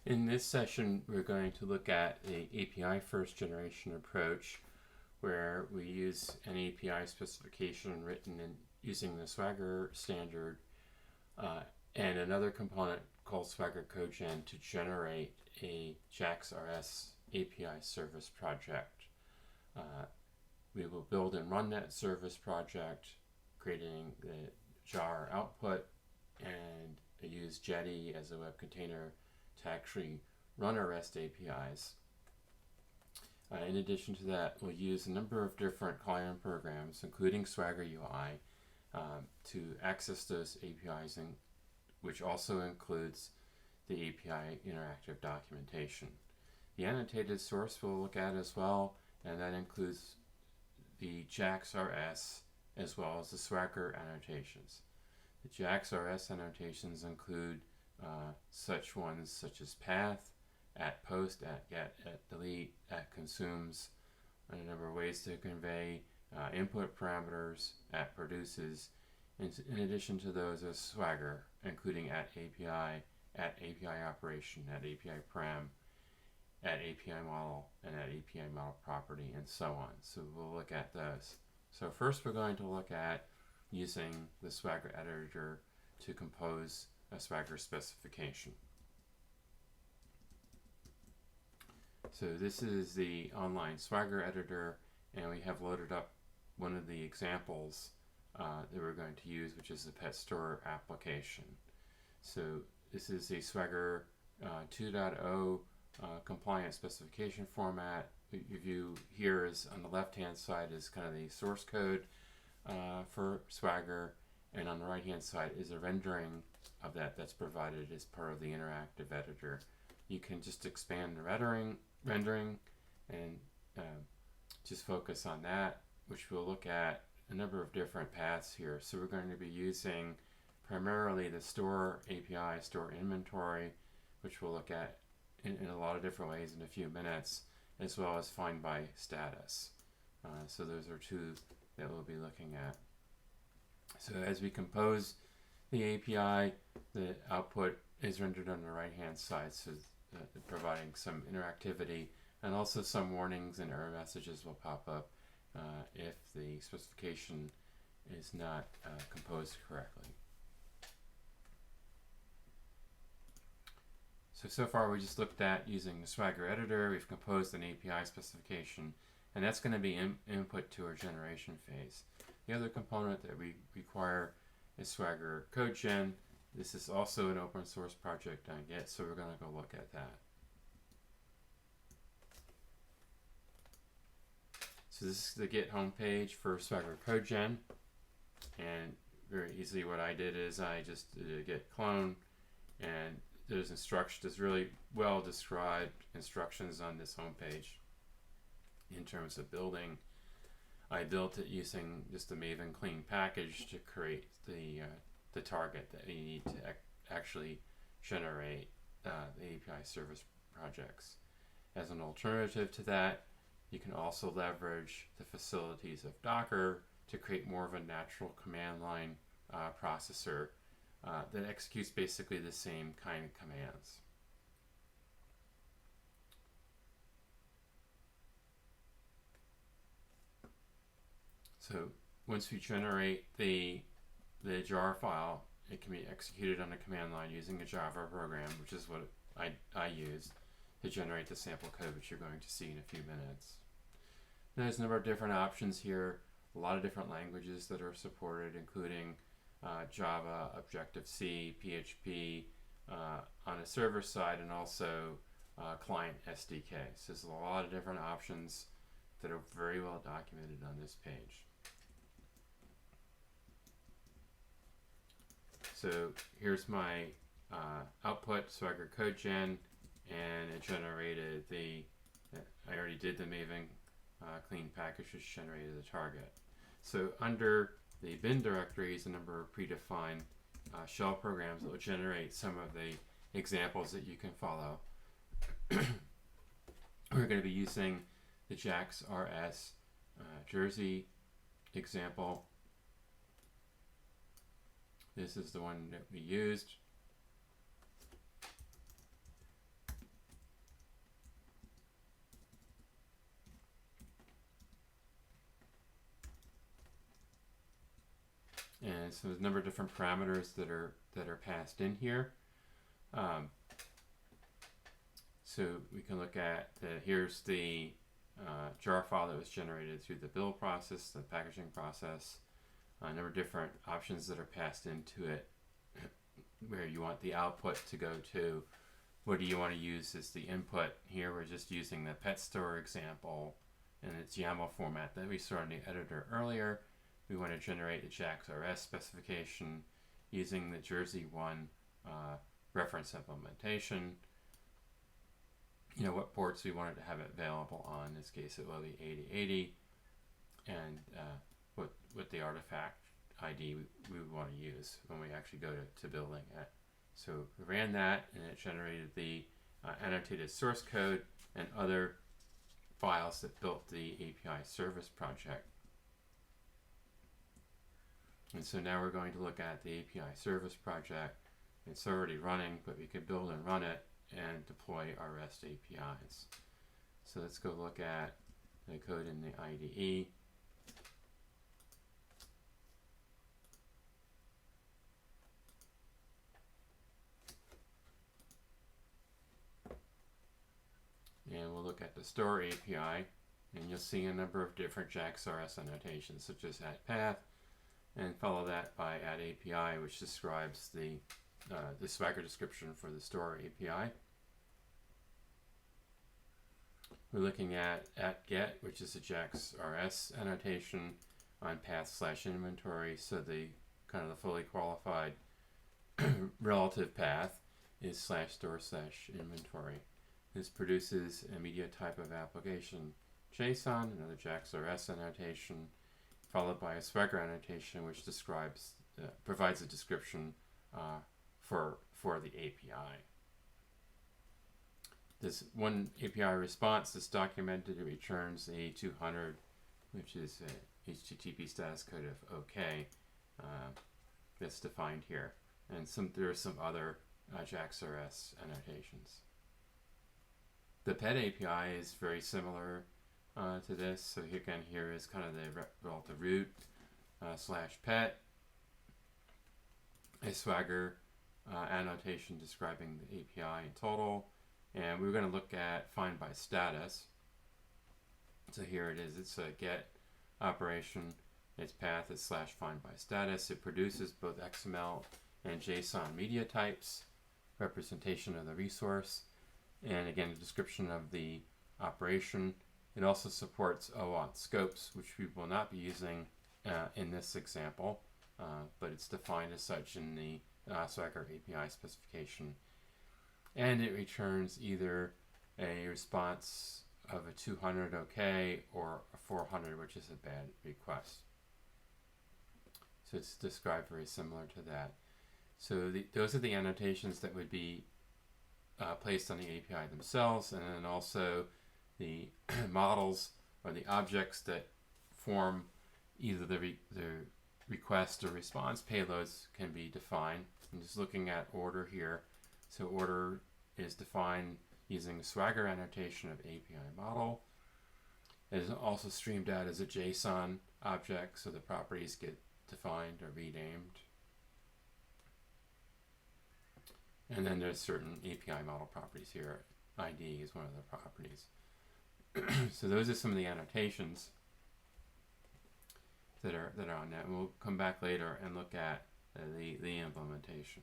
In this session, we're going to look at the API first generation approach, where we use an API specification written in using the Swagger standard and another component called Swagger CodeGen to generate a JAX-RS API service project. We will build and run that service project, creating the jar output, and use Jetty as a web container to actually run our REST APIs. In addition to that, we'll use a number of different client programs, including Swagger UI, to access those APIs, which also includes the API interactive documentation. The annotated source we'll look at as well, and that includes the JAX-RS as well as the Swagger annotations. The JAX-RS annotations include such ones such as path, at post, at get, at delete, at consumes, and a number of ways to convey input parameters, at produces. In addition to those is Swagger, including at API operation, at API param, at API model, and at API model property, and so on. So we'll look at those. So first we're going to look at using the Swagger editor to compose a Swagger specification. So this is the online Swagger editor, and we have loaded up one of the examples that we're going to use, which is the pet store application. So this is a Swagger 2.0 compliant specification format. Your view here is on the left hand side is kind of the source code for Swagger, and on the right hand side is a rendering of that's provided as part of the interactive editor. You can just expand the rendering and just focus on that, which we'll look at a number of different paths here. So we're going to be using primarily the store API, store inventory, which we'll look at in a lot of different ways in a few minutes, as well as find by status. So those are two that we'll be looking at. So as we compose the API, the output is rendered on the right hand side, so providing some interactivity, and also some warnings and error messages will pop up if the specification is not composed correctly. So far we just looked at using the Swagger editor. We've composed an API specification, and that's going to be input to our generation phase. The other component that we require is Swagger CodeGen. This is also an open source project on Git, so we're going to go look at that. So this is the Git homepage for Swagger CodeGen, and very easily what I did is I just did a git clone, and there's really well described instructions on this homepage in terms of building. I built it using just a Maven clean package to create the target that you need to actually generate the API service projects. As an alternative to that, you can also leverage the facilities of Docker to create more of a natural command line processor that executes basically the same kind of commands. So once we generate the jar file, it can be executed on a command line using a Java program, which is what I used to generate the sample code, which you're going to see in a few minutes. There's a number of different options here, a lot of different languages that are supported, including Java, Objective-C, PHP on a server side, and also client SDK. So there's a lot of different options that are very well documented on this page. So here's my output, Swagger CodeGen, and it generated I already did the Maven clean package, which generated the target. So under the bin directory is a number of predefined shell programs that will generate some of the examples that you can follow. We're going to be using the JAX-RS Jersey example. This is the one that we used. And so there's a number of different parameters that are passed in here. So we can look at here's the jar file that was generated through the build process, the packaging process. A number of different options that are passed into it, where you want the output to go to. What do you want to use as the input? Here we're just using the pet store example in its YAML format that we saw in the editor earlier. We want to generate the JAX-RS specification using the Jersey 1 reference implementation. You know, what ports we wanted to have it available on. In this case it will be 8080, and what the artifact ID we want to use when we actually go to building it. So we ran that, and it generated the annotated source code and other files that built the API service project. And so now we're going to look at the API service project. It's already running, but we could build and run it and deploy our REST APIs. So let's go look at the code in the IDE. And we'll look at the store API, and you'll see a number of different JAX-RS annotations, such as add path, and follow that by add API, which describes the Swagger description for the store API. We're looking at get, which is a JAX-RS annotation on path/inventory, so the kind of the fully qualified relative path is /store/inventory. This produces a media type of application JSON, another JAX-RS annotation, followed by a Swagger annotation, which describes, provides a description for the API. This one API response is documented. It returns the 200, which is a HTTP status code of OK. That's defined here, and there are some other JAX-RS annotations. The pet API is very similar to this. So again, here is kind of the relative root /pet, a Swagger annotation describing the API in total, and we're going to look at find by status. So here it is. It's a get operation. Its path is /find by status. It produces both XML and JSON media types, representation of the resource, and again a description of the operation. It also supports OAuth scopes, which we will not be using in this example, but it's defined as such in the Swagger API specification. And it returns either a response of a 200 OK or a 400, which is a bad request. So it's described very similar to that. So those are the annotations that would be placed on the API themselves, and then also the models or the objects that form either the request or response payloads can be defined. I'm just looking at order here. So order is defined using a Swagger annotation of API model. It is also streamed out as a JSON object, so the properties get defined or renamed. And then there's certain API model properties here. ID is one of the properties. So those are some of the annotations that are on that. And we'll come back later and look at the implementation.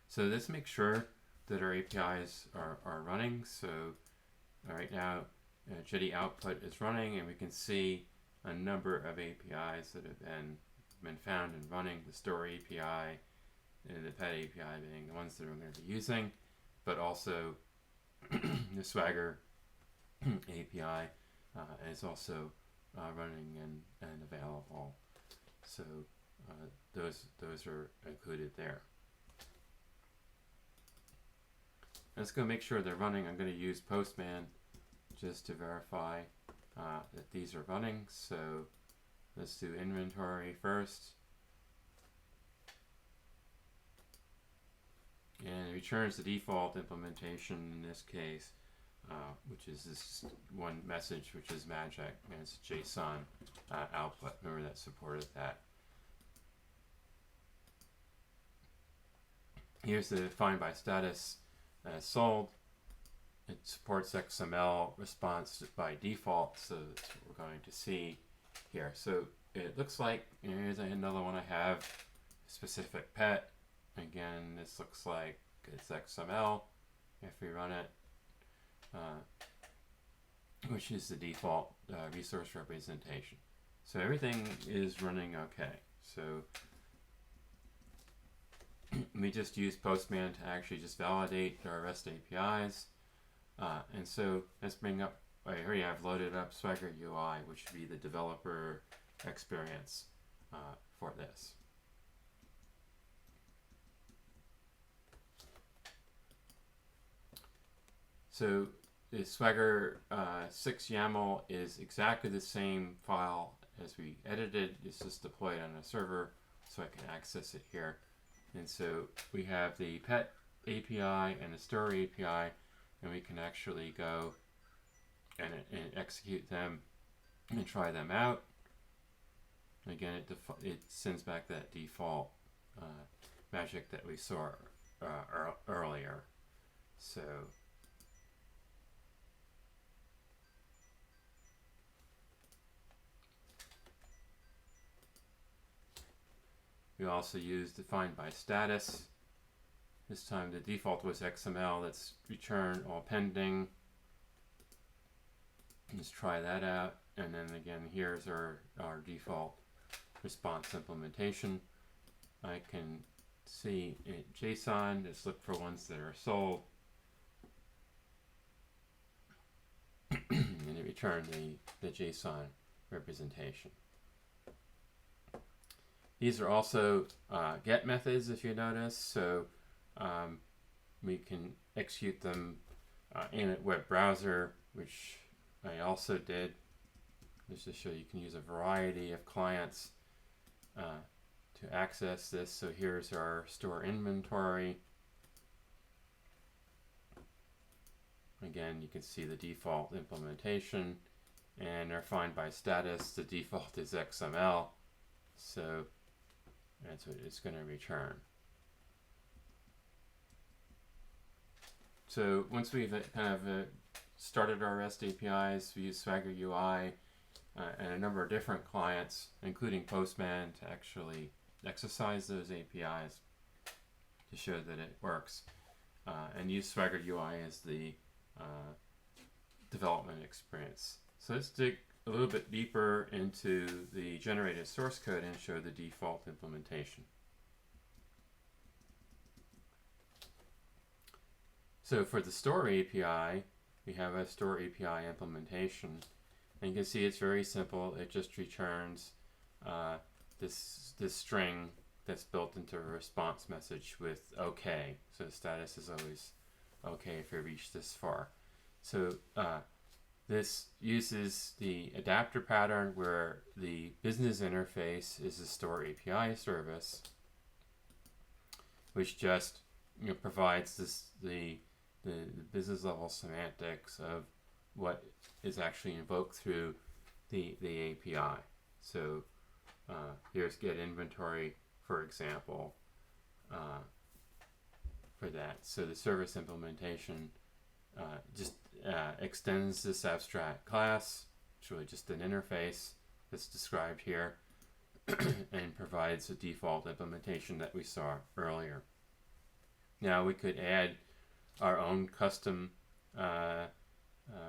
So let's make sure that our APIs are running. So right now Jetty output is running, and we can see a number of APIs that have been found and running. The store API and the pet API being the ones that we're going to be using, but also the Swagger API is also running and available. So those are included there. Let's go make sure they're running. I'm going to use Postman just to verify that these are running. So let's do inventory first. And it returns the default implementation in this case, which is this one message, which is magic, and it's JSON output. Remember that supported that. Here's the find by status sold. It supports XML response by default, so that's what we're going to see here. So it looks like, here's another one I have, specific pet. Again, this looks like it's XML if we run it, which is the default resource representation. So everything is running okay. So we just use Postman to actually just validate our REST APIs. And so let's bring up, I already have loaded up Swagger UI, which would be the developer experience for this. So the Swagger 6 YAML is exactly the same file as we edited. It's just deployed on a server, so I can access it here. And so we have the pet API and the store API, and we can actually go and execute them and try them out. And again, it sends back that default magic that we saw earlier. So we also use define by status. This time the default was XML. Let's return all pending. Let's try that out. And then again, here's our default response implementation. I can see in JSON, let's look for ones that are sold. And it returned the JSON representation. These are also get methods, if you notice. So we can execute them in a web browser, which I also did, just to show you can use a variety of clients to access this. So here's our store inventory. Again, you can see the default implementation, and our find by status, the default is XML. So that's what it's going to return. So once we've kind of started our REST APIs, we use Swagger UI and a number of different clients, including Postman, to actually exercise those APIs to show that it works, and use Swagger UI as the development experience. So let's dig a little bit deeper into the generated source code and show the default implementation. So for the store API, we have a store API implementation, and you can see it's very simple. It just returns this string that's built into a response message with OK. So the status is always OK if we reach this far. So this uses the adapter pattern where the business interface is the store API service, which just provides the business level semantics of what is actually invoked through the API. So here's get inventory, for example, for that. So the service implementation just extends this abstract class. It's really just an interface that's described here and provides a default implementation that we saw earlier. Now we could add our own custom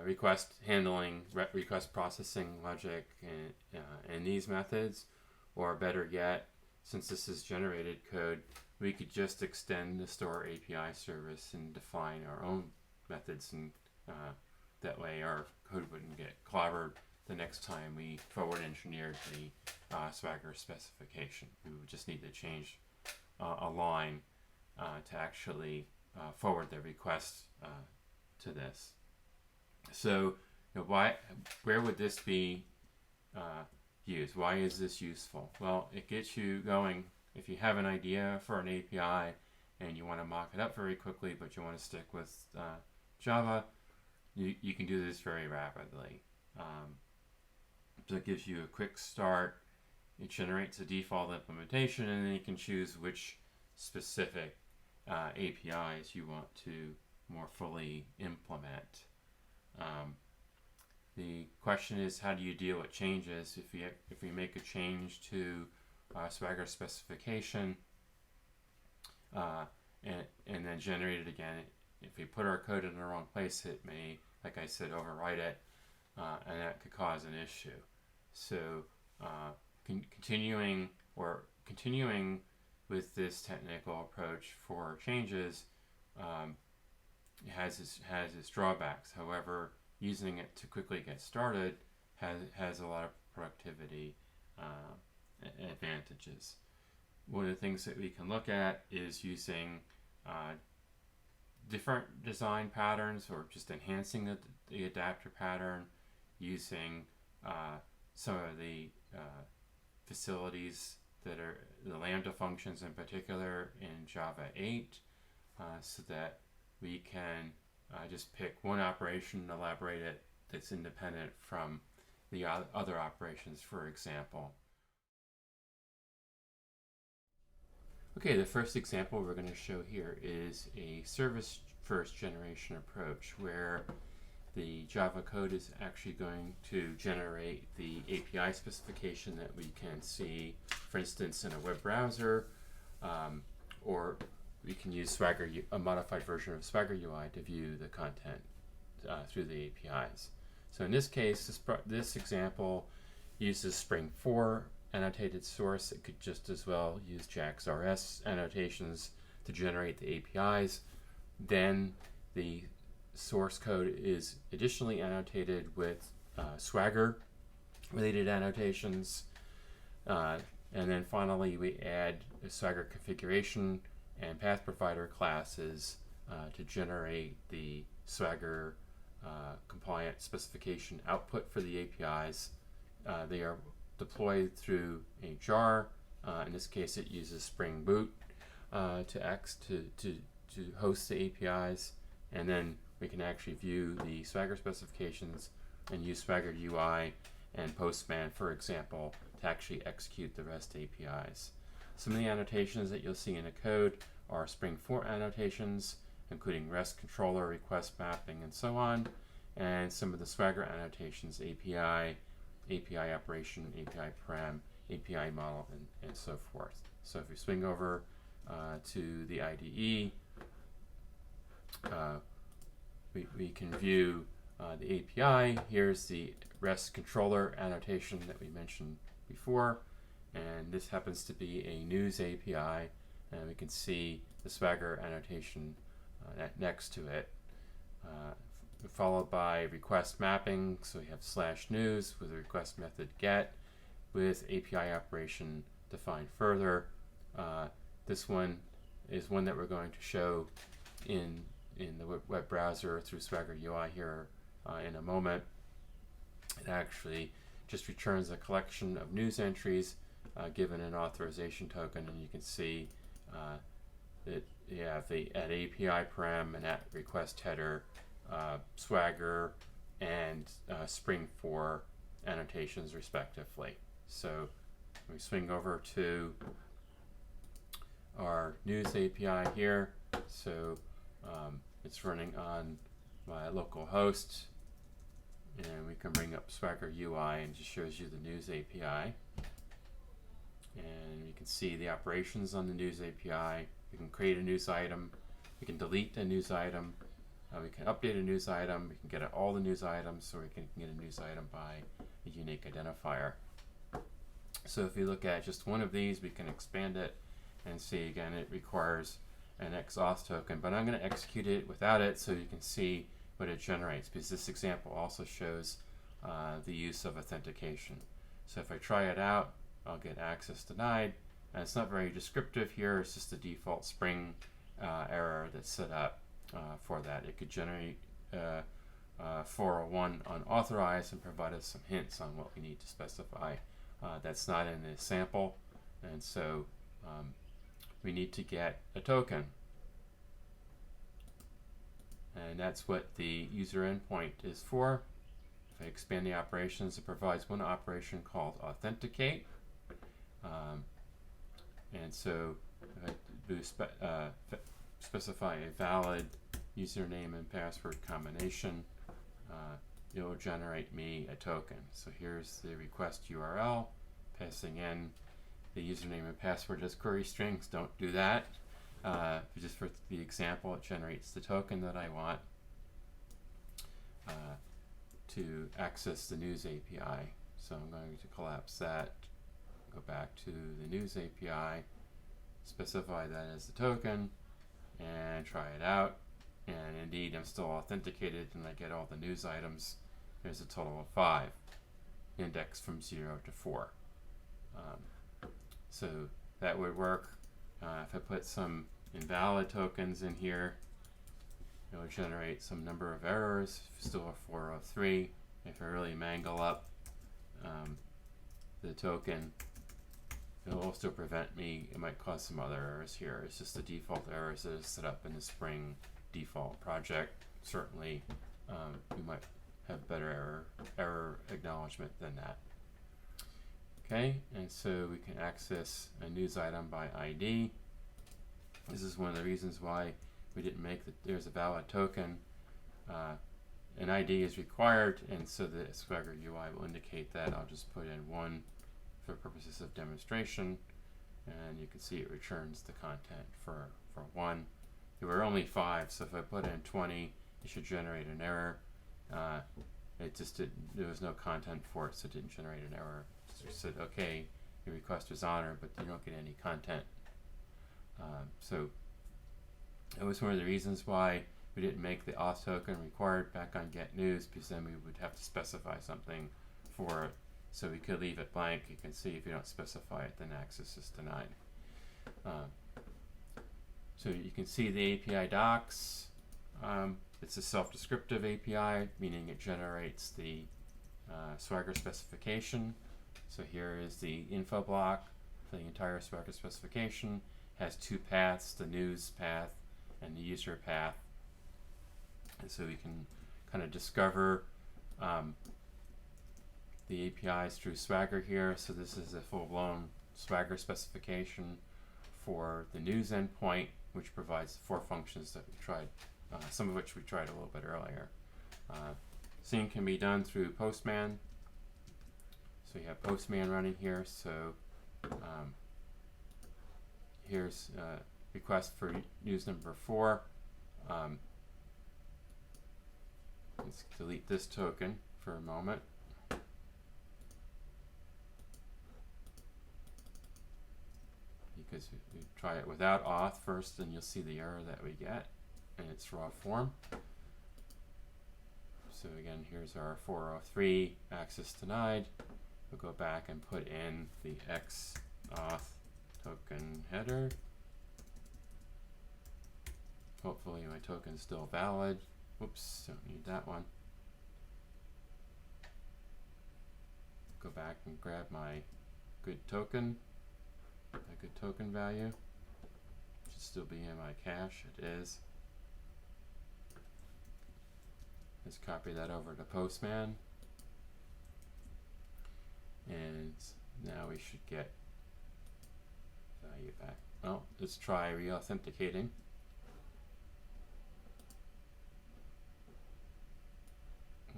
request handling, request processing logic in these methods, or better yet, since this is generated code, we could just extend the store API service and define our own methods, and that way our code wouldn't get clobbered the next time we forward engineered the Swagger specification. We would just need to change a line to actually forward the request to this. So where would this be used? Why is this useful? Well, it gets you going. If you have an idea for an API and you want to mock it up very quickly, but you want to stick with Java, you can do this very rapidly. So it gives you a quick start. It generates a default implementation, and then you can choose which specific APIs you want to more fully implement. The question is, how do you deal with changes? If we make a change to Swagger specification and then generate it again, if we put our code in the wrong place, it may, like I said, overwrite it, and that could cause an issue. So continuing with this technical approach for changes has its drawbacks. However, using it to quickly get started has a lot of productivity advantages. One of the things that we can look at is using different design patterns, or just enhancing the adapter pattern, using some of the facilities that are the Lambda functions in particular in Java 8, so that we can just pick one operation and elaborate it that's independent from the other operations, for example. Okay, the first example we're going to show here is a service first generation approach, where the Java code is actually going to generate the API specification that we can see, for instance, in a web browser, or we can use Swagger, a modified version of Swagger UI, to view the content through the APIs. So in this case, this example uses Spring 4 annotated source. It could just as well use JAX-RS annotations to generate the APIs. Then the source code is additionally annotated with Swagger related annotations. And then finally, we add a Swagger configuration and path provider classes to generate the Swagger compliant specification output for the APIs. They are deployed through a jar. In this case, it uses Spring Boot to host the APIs, and then we can actually view the Swagger specifications and use Swagger UI and Postman, for example, to actually execute the REST APIs. Some of the annotations that you'll see in the code are Spring 4 annotations, including REST controller, request mapping, and so on, and some of the Swagger annotations, API operation, API param, API model, and so forth. So if we swing over to the IDE, we can view the API. Here's the REST controller annotation that we mentioned before, and this happens to be a news API, and we can see the Swagger annotation next to it, followed by request mapping. So we have /news with the request method get with API operation defined further. This one is one that we're going to show in the web browser through Swagger UI here in a moment. It actually just returns a collection of news entries given an authorization token, and you can see that you have the at API param and at request header, Swagger, and Spring 4 annotations respectively. So we swing over to our news API here. So it's running on my local host, and we can bring up Swagger UI, and it just shows you the news API. And you can see the operations on the news API. We can create a news item, we can delete a news item, we can update a news item, we can get all the news items, or we can get a news item by a unique identifier. So if you look at just one of these, we can expand it and see again it requires an XAuth token, but I'm going to execute it without it so you can see what it generates, because this example also shows the use of authentication. So if I try it out, I'll get access denied, and it's not very descriptive here. It's just the default Spring error that's set up for that. It could generate 401 unauthorized and provide us some hints on what we need to specify. That's not in this sample, and so we need to get a token, and that's what the user endpoint is for. If I expand the operations, it provides one operation called authenticate, and so if I do specify a valid username and password combination, it will generate me a token. So here's the request URL, passing in the username and password as query strings. Don't do that. Just for the example, it generates the token that I want to access the news API. So I'm going to collapse that, go back to the news API, specify that as the token, and try it out. And indeed, I'm still authenticated and I get all the news items. There's a total of 5, indexed from 0 to 4. So that would work. If I put some invalid tokens in here, it will generate some number of errors, still a 403. If I really mangle up the token, it will still prevent me. It might cause some other errors here. It's just the default errors that is set up in the Spring default project. Certainly, you might have better error acknowledgement than that. Okay, and so we can access a news item by ID. This is one of the reasons why we didn't make there's a valid token. An ID is required, and so the Swagger UI will indicate that. I'll just put in 1 for purposes of demonstration, and you can see it returns the content for 1. There were only 5, so if I put in 20, it should generate an error. It just didn't, there was no content for it, so it didn't generate an error. So it said, okay, your request was honored, but you don't get any content. So that was one of the reasons why we didn't make the auth token required back on Get News, because then we would have to specify something for it. So we could leave it blank. You can see if you don't specify it, then access is denied. So you can see the API docs. It's a self-descriptive API, meaning it generates the Swagger specification. So here is the info block for the entire Swagger specification. Has 2 paths, the news path and the user path. And so we can kind of discover the APIs through Swagger here. So this is a full-blown Swagger specification for the news endpoint, which provides 4 functions that we tried, some of which we tried a little bit earlier. Sync can be done through Postman. So you have Postman running here. So here's request for news number 4. Let's delete this token for a moment. Because we try it without auth first, and you'll see the error that we get in its raw form. So again, here's our 403, access denied. We'll go back and put in the X auth token header. Hopefully my token's still valid. Whoops, don't need that one. Go back and grab my good token. My good token value. Should still be in my cache. It is. Let's copy that over to Postman. And now we should get value back. Well, let's try re-authenticating.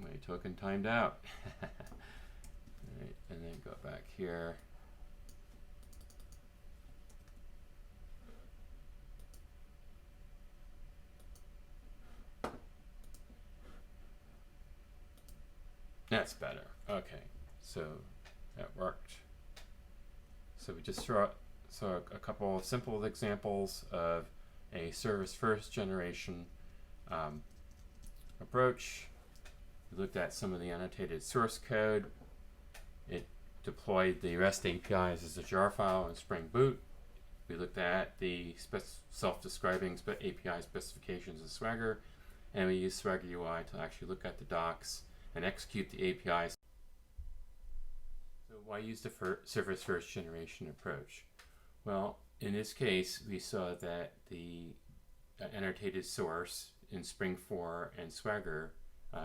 My token timed out. Right, and then go back here. That's better. Okay, so that worked. So we just saw a couple of simple examples of a service first generation approach. We looked at some of the annotated source code. It deployed the REST APIs as a jar file in Spring Boot. We looked at the self-describing API specifications in Swagger, and we used Swagger UI to actually look at the docs and execute the APIs. So why use the service first generation approach? Well, in this case, we saw that the annotated source in Spring 4 and Swagger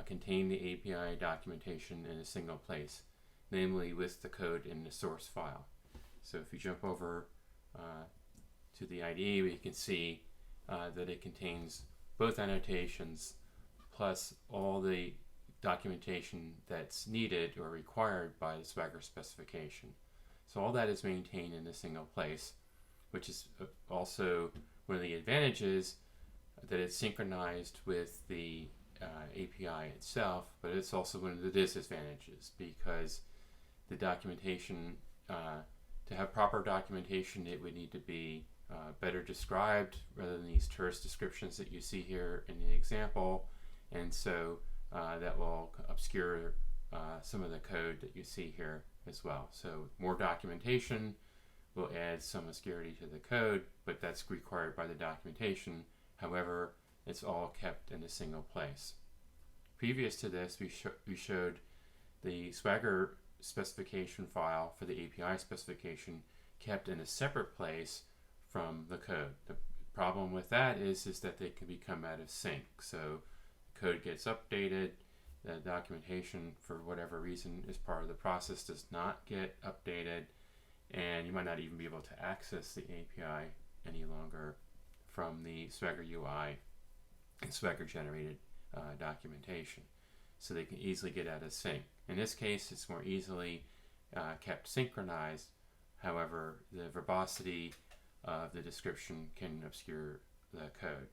contain the API documentation in a single place, namely with the code in the source file. So if you jump over to the IDE, we can see that it contains both annotations plus all the documentation that's needed or required by the Swagger specification. So all that is maintained in a single place, which is also one of the advantages, that it's synchronized with the API itself, but it's also one of the disadvantages because the documentation, to have proper documentation, it would need to be better described rather than these terse descriptions that you see here in the example, and so that will obscure some of the code that you see here as well. So more documentation will add some obscurity to the code, but that's required by the documentation. However, it's all kept in a single place. Previous to this, we showed the Swagger specification file for the API specification kept in a separate place from the code. The problem with that is that they can become out of sync. So the code gets updated, the documentation for whatever reason is part of the process does not get updated, and you might not even be able to access the API any longer from the Swagger UI and Swagger generated documentation. So they can easily get out of sync. In this case, it's more easily kept synchronized. However, the verbosity of the description can obscure the code.